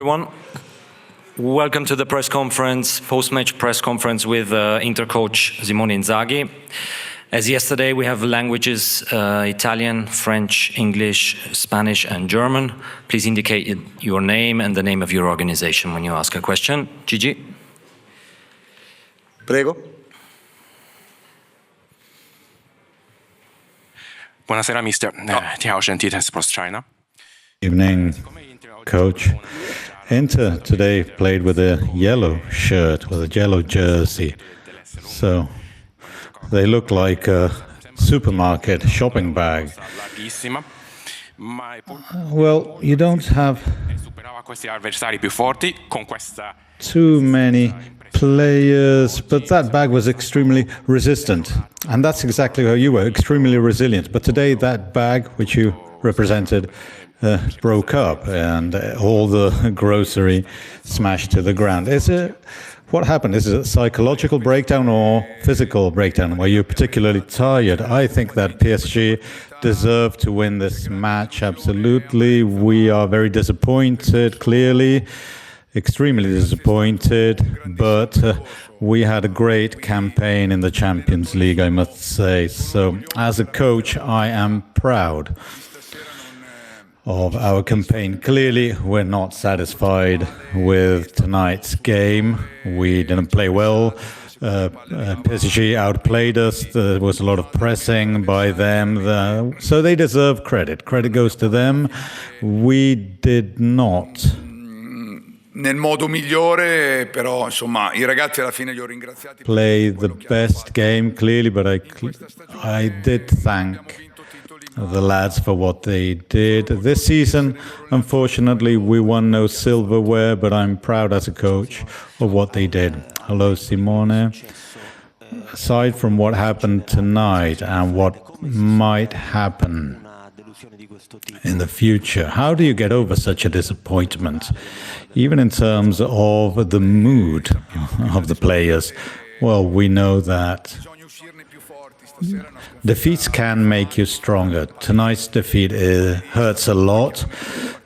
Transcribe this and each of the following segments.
Everyone, welcome to the press conference, post-match press conference with Inter coach Simone Inzaghi. As yesterday, we have languages Italian, French, English, Spanish and German. Please indicate your name and the name of your organization when you ask a question. Gigi. Prego. Buonasera, mister. Tiao Shen, Sports China. Evening, coach. Inter today played with a yellow shirt, with a yellow jersey. So they look like a supermarket shopping bag. Well, you don't have too many players, but that bag was extremely resistant. And that's exactly how you were, extremely resilient. But today that bag, which you represented, broke up and all the grocery smashed to the ground. What happened? Is it a psychological breakdown or physical breakdown? Were you particularly tired? I think that PSG deserved to win this match, absolutely. We are very disappointed, clearly, extremely disappointed, but we had a great campaign in the Champions League, I must say. So, as a coach, I am proud of our campaign. Clearly, we're not satisfied with tonight's game. We didn't play well. PSG outplayed us. There was a lot of pressing by them. So they deserve credit. Credit goes to them. We did not. Nel modo migliore, però insomma i ragazzi alla fine li ho ringraziati. Play the best game, clearly, but I did thank the lads for what they did. This season, unfortunately, we won no silverware, but I'm proud as a coach of what they did. Hello, Simone. Aside from what happened tonight and what might happen in the future, how do you get over such a disappointment, even in terms of the mood of the players? Well, we know that defeats can make you stronger. Tonight's defeat hurts a lot,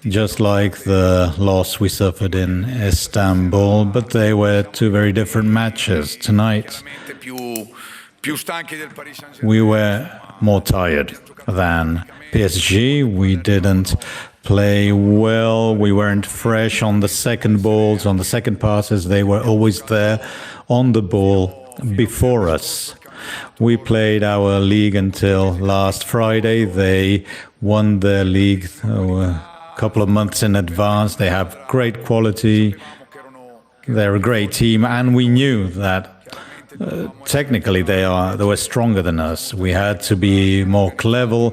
just like the loss we suffered in Istanbul, but they were two very different matches. Tonight, we were more tired than PSG. We didn't play well. We weren't fresh on the second balls, on the second passes. They were always there on the ball before us. We played our league until last Friday. They won their league a couple of months in advance. They have great quality. They're a great team, and we knew that technically they were stronger than us. We had to be more clever,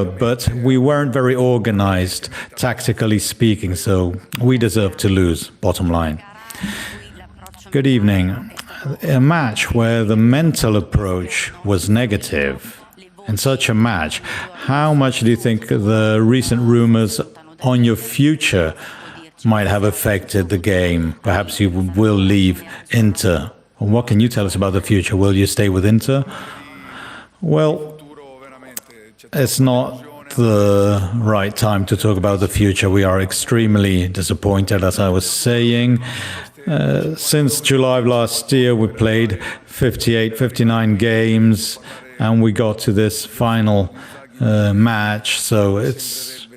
but we weren't very organized, tactically speaking, so we deserve to lose, bottom line. Good evening. A match where the mental approach was negative, in such a match, how much do you think the recent rumors on your future might have affected the game? Perhaps you will leave Inter. What can you tell us about the future? Will you stay with Inter? Well, it's not the right time to talk about the future. We are extremely disappointed, as I was saying. Since July of last year, we played 58, 59 games, and we got to this final match. So it's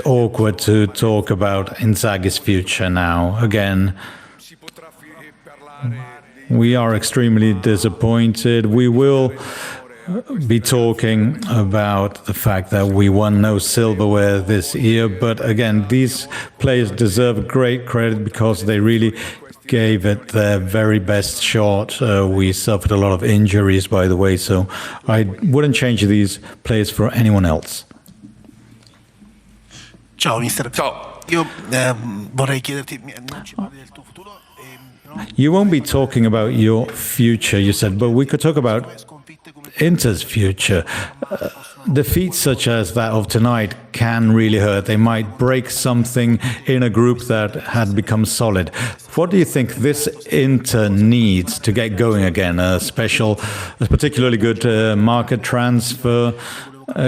awkward to talk about Inzaghi's future now. Again, we are extremely disappointed. We will be talking about the fact that we won no silverware this year, but again, these players deserve great credit because they really gave it their very best shot. We suffered a lot of injuries, by the way, so I wouldn't change these players for anyone else. Ciao, mister. Ciao. Io vorrei chiederti, non ci parli del tuo futuro? You won't be talking about your future, you said, but we could talk about Inter's future. Defeats such as that of tonight can really hurt. They might break something in a group that had become solid. What do you think this Inter needs to get going again? A particularly good market transfer?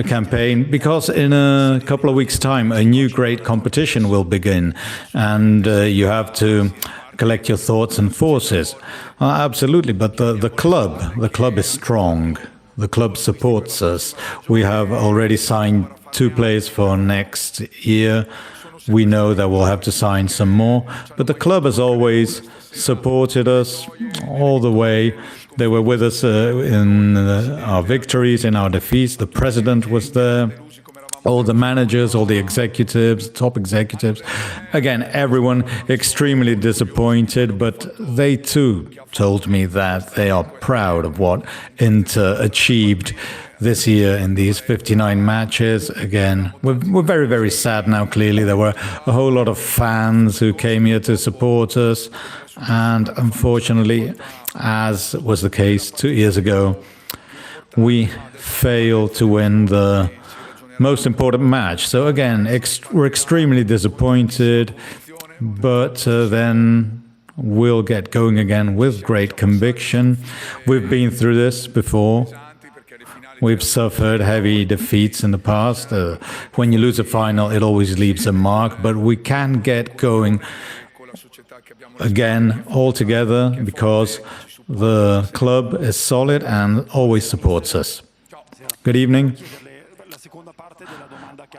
campaign, because in a couple of weeks' time a new great competition will begin, and you have to collect your thoughts and forces. Absolutely, but the club is strong. The club supports us. We have already signed 2 players for next year. We know that we'll have to sign some more, but the club has always supported us all the way. They were with us in our victories, in our defeats. The president was there, all the managers, all the executives, top executives. Again, everyone extremely disappointed, but they too told me that they are proud of what Inter achieved this year in these 59 matches. Again, we're very, very sad now, clearly. There were a whole lot of fans who came here to support us. And unfortunately, as was the case 2 years ago, we failed to win the most important match. So again, we're extremely disappointed, but then we'll get going again with great conviction. We've been through this before. We've suffered heavy defeats in the past. When you lose a final, it always leaves a mark, but we can get going again all together because the club is solid and always supports us. Good evening.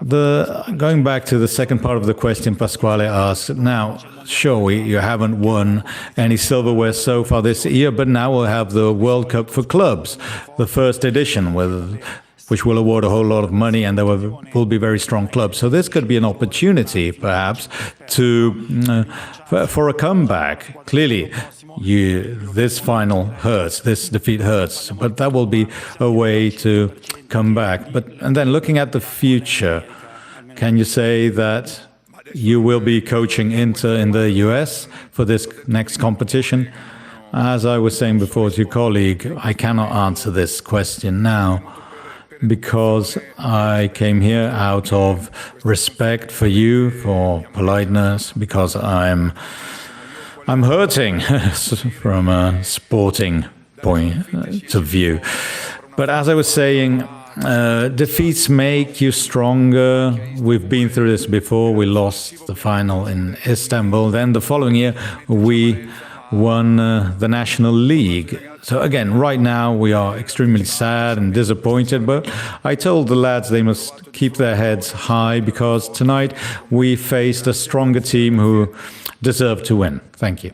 Going back to the second part of the question, Pasquale asked, now, sure, you haven't won any silverware so far this year, but now we'll have the World Cup for clubs, the first edition, which will award a whole lot of money, and there will be very strong clubs. So this could be an opportunity, perhaps, for a comeback. Clearly, this final hurts, this defeat hurts, but that will be a way to come back. And then looking at the future, can you say that you will be coaching Inter in the US for this next competition? As I was saying before to your colleague, I cannot answer this question now because I came here out of respect for you, for politeness, because I'm hurting from a sporting point of view. But as I was saying, defeats make you stronger. We've been through this before. We lost the final in Istanbul. Then the following year, we won the National League. So again, right now, we are extremely sad and disappointed. But I told the lads they must keep their heads high because tonight we faced a stronger team who deserved to win. Thank you.